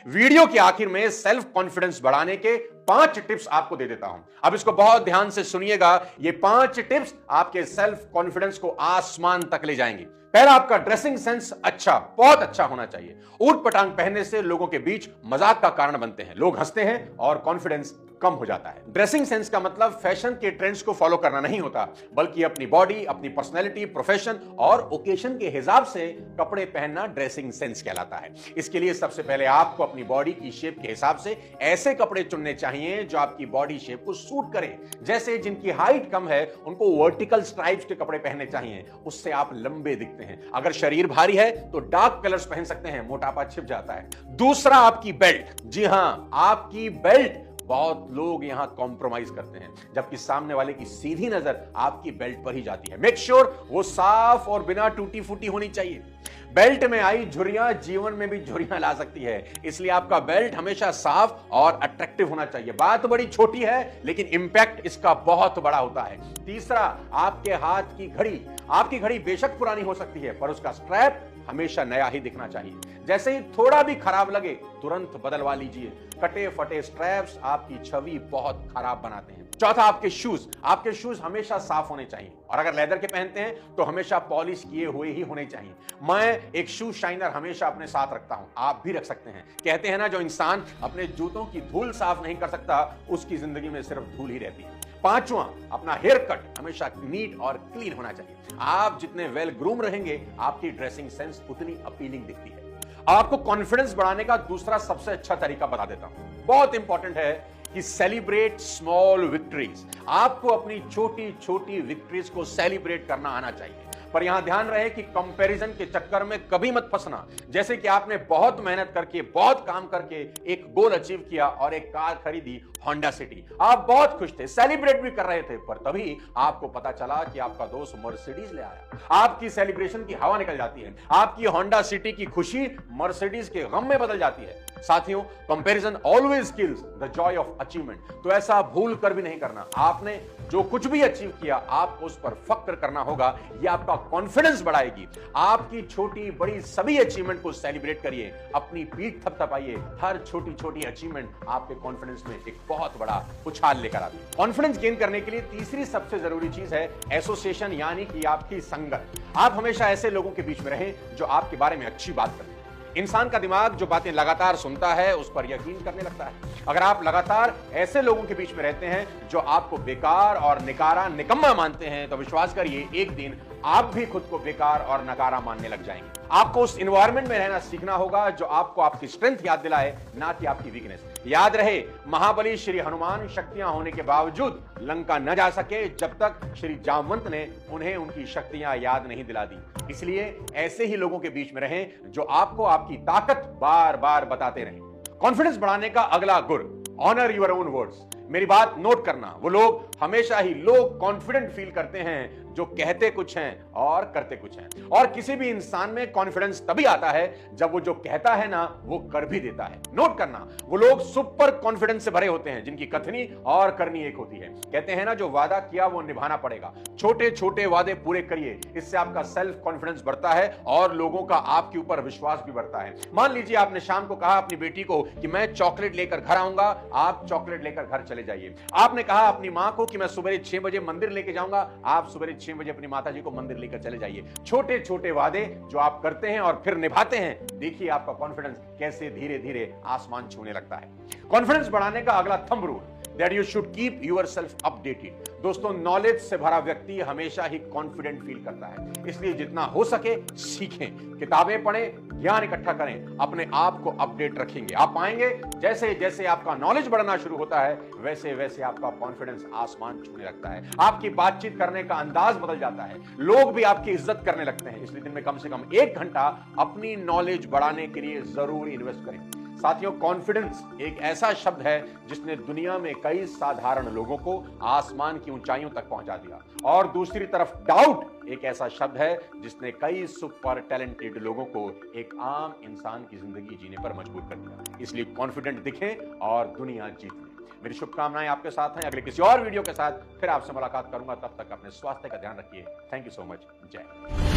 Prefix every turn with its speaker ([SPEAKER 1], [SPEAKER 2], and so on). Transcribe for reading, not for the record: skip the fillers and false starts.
[SPEAKER 1] Video के आखिर में सेल्फ कॉन्फिडेंस बढ़ाने के 5 टिप्स आपको दे देता हूं। अब इसको बहुत ध्यान से सुनिएगा। ये 5 टिप्स आपके सेल्फ कॉन्फिडेंस को आसमान तक ले जाएंगे। पहला, आपका ड्रेसिंग सेंस बहुत अच्छा होना चाहिए। ऊट पटांग पहनने से लोगों के बीच मजाक का कारण बनते हैं, लोग हंसते हैं और कॉन्फिडेंस कम हो जाता है। ड्रेसिंग सेंस का मतलब फैशन के ट्रेंड्स को फॉलो करना नहीं होता, बल्कि अपनी बॉडी, अपनी पर्सनैलिटी, प्रोफेशन और ओकेशन के हिसाब से कपड़े पहनना ड्रेसिंग सेंस कहलाता है। इसके लिए सबसे पहले आपको अपनी बॉडी की शेप के हिसाब से ऐसे कपड़े चुनने चाहिए जो आपकी बॉडी शेप को सूट करें। जैसे जिनकी हाइट कम है उनको वर्टिकल स्ट्राइप्स के कपड़े पहनने चाहिए, उससे आप लंबे दिखते हैं। अगर शरीर भारी है तो डार्क कलर्स पहन सकते हैं, मोटापा छिप जाता है। दूसरा, आपकी बेल्ट। जी हां, आपकी बेल्ट। बहुत लोग यहां कॉम्प्रोमाइज करते हैं, जबकि सामने वाले की सीधी नजर आपकी बेल्ट पर ही जाती है। मेक श्योर वो साफ और बिना टूटी फूटी होनी चाहिए। बेल्ट में आई झुर्रियां जीवन में भी झुर्रियां ला सकती है, इसलिए आपका बेल्ट हमेशा साफ और अट्रैक्टिव होना चाहिए। बात बड़ी छोटी है लेकिन इंपैक्ट इसका बहुत बड़ा होता है। तीसरा, आपके हाथ की घड़ी। आपकी घड़ी बेशक पुरानी हो सकती है, पर उसका स्ट्रैप हमेशा नया ही दिखना चाहिए। जैसे ही थोड़ा भी खराब लगे तुरंत बदलवा लीजिए। कटे फटे स्ट्रैप्स आपकी छवि बहुत खराब बनाते हैं। चौथा, आपके शूज। आपके शूज हमेशा साफ होने चाहिए, और अगर लेदर के पहनते हैं तो हमेशा पॉलिश किए हुए ही होने चाहिए। मैं एक शू शाइनर हमेशा अपने साथ रखता हूं, आप भी रख सकते हैं। कहते हैं ना, जो इंसान अपने जूतों की धूल साफ नहीं कर सकता उसकी जिंदगी में सिर्फ धूल ही रहती है। पांचवां, अपना हेयर कट हमेशा नीट और क्लीन होना चाहिए। आप जितने वेल ग्रूम रहेंगे आपकी ड्रेसिंग सेंस उतनी अपीलिंग दिखती है। आपको कॉन्फिडेंस बढ़ाने का दूसरा सबसे अच्छा तरीका बता देता हूं, बहुत इंपॉर्टेंट है कि सेलिब्रेट स्मॉल विक्ट्रीज। आपको अपनी छोटी छोटी विक्ट्रीज को सेलिब्रेट करना आना चाहिए, पर यहां ध्यान रहे कि कंपैरिजन के चक्कर में कभी मत फंसना। जैसे कि आपने बहुत मेहनत करके, बहुत काम करके एक गोल अचीव किया और एक कार खरीदी, होंडा सिटी। आप बहुत खुश थे, सेलिब्रेट भी कर रहे थे, पर तभी आपको पता चला कि आपका दोस्त मर्सिडीज ले आया। आपकी सेलिब्रेशन की हवा निकल जाती है, आपकी होंडा सिटी की खुशी मर्सिडीज के गम में बदल जाती है। साथियों, comparison always kills the Joy of achievement. तो ऐसा भूल कर भी नहीं करना। आपने जो कुछ भी अचीव किया आपको उस पर फक्र करना होगा, यह आपका कॉन्फिडेंस बढ़ाएगी। आपकी छोटी बड़ी सभी अचीवमेंट को सेलिब्रेट करिए, अपनी पीठ थपथपाइए। हर छोटी छोटी अचीवमेंट आपके कॉन्फिडेंस में एक बहुत बड़ा उछाल लेकर आती है। कॉन्फिडेंस गेन करने के लिए तीसरी सबसे जरूरी चीज है एसोसिएशन, यानी कि आपकी संगत। आप हमेशा ऐसे लोगों के बीच में रहें जो आपके बारे में अच्छी बात करते हैं। इंसान का दिमाग जो बातें लगातार सुनता है उस पर यकीन करने लगता है। अगर आप लगातार ऐसे लोगों के बीच में रहते हैं जो आपको बेकार और निकारा, निकम्मा मानते हैं, तो विश्वास करिए एक दिन आप भी खुद को बेकार और नकारा मानने लग जाएंगे। आपको उस एनवायरनमेंट में रहना सीखना होगा जो आपको आपकी स्ट्रेंथ याद दिलाए, ना कि आपकी वीकनेस। याद रहे, महाबली श्री हनुमान शक्तियां होने के बावजूद लंका न जा सके जब तक श्री जामवंत ने उन्हें उनकी शक्तियां याद नहीं दिला दी। इसलिए ऐसे ही लोगों के बीच में रहें जो आपको आपकी ताकत बार बार बताते रहें। कॉन्फिडेंस बढ़ाने का अगला गुर, ऑनर योर ओन वर्ड्स। मेरी बात नोट करना, वो लोग हमेशा ही लोग कॉन्फिडेंट फील करते हैं जो कहते कुछ हैं और करते कुछ हैं। और किसी भी इंसान में कॉन्फिडेंस तभी आता है जब वो जो कहता है ना वो कर भी देता है। नोट करना, वो लोग सुपर कॉन्फिडेंस से भरे होते हैं जिनकी कथनी और करनी एक होती है। कहते हैं ना, जो वादा किया वो निभाना पड़ेगा। छोटे छोटे वादे पूरे करिए, इससे आपका सेल्फ कॉन्फिडेंस बढ़ता है और लोगों का आपके ऊपर विश्वास भी बढ़ता है। मान लीजिए आपने शाम को कहा अपनी बेटी को कि मैं चॉकलेट लेकर घर आऊंगा, आप चॉकलेट लेकर घर चले जाइए। आपने कहा अपनी मां को कि मैं सुबह 6 बजे मंदिर लेके जाऊंगा, आप सुबह 6 बजे अपनी माताजी को मंदिर लेकर चले जाइए। छोटे छोटे वादे जो आप करते हैं और फिर निभाते हैं, देखिए आपका कॉन्फिडेंस कैसे धीरे धीरे आसमान छूने लगता है। कॉन्फिडेंस बढ़ाने का अगला thumb rule, that you should keep yourself updated। दोस्तों, नॉलेज से भरा व्यक्ति हमेशा ही कॉन्फिडेंट फील करता है, इसलिए जितना हो सके सीखें, किताबें पढ़ें, ज्ञान इकट्ठा करें, अपने आप को अपडेट रखेंगे। आप पाएंगे जैसे जैसे आपका नॉलेज बढ़ना शुरू होता है वैसे वैसे आपका कॉन्फिडेंस आसमान छूने लगता है। आपकी बातचीत करने का अंदाज बदल जाता है, लोग भी आपकी इज्जत करने लगते हैं। इसलिए दिन में कम से कम 1 घंटा अपनी नॉलेज बढ़ाने के लिए जरूर इन्वेस्ट करें। साथियों, कॉन्फिडेंस एक ऐसा शब्द है जिसने दुनिया में कई साधारण लोगों को आसमान की ऊंचाइयों तक पहुंचा दिया, और दूसरी तरफ डाउट एक ऐसा शब्द है जिसने कई सुपर टैलेंटेड लोगों को एक आम इंसान की जिंदगी जीने पर मजबूर कर दिया। इसलिए कॉन्फिडेंट दिखें और दुनिया जीत लें। मेरी शुभकामनाएं आपके साथ हैं। अगले किसी और वीडियो के साथ फिर आपसे मुलाकात करूंगा। तब तक अपने स्वास्थ्य का ध्यान रखिए। Thank you so much. जय।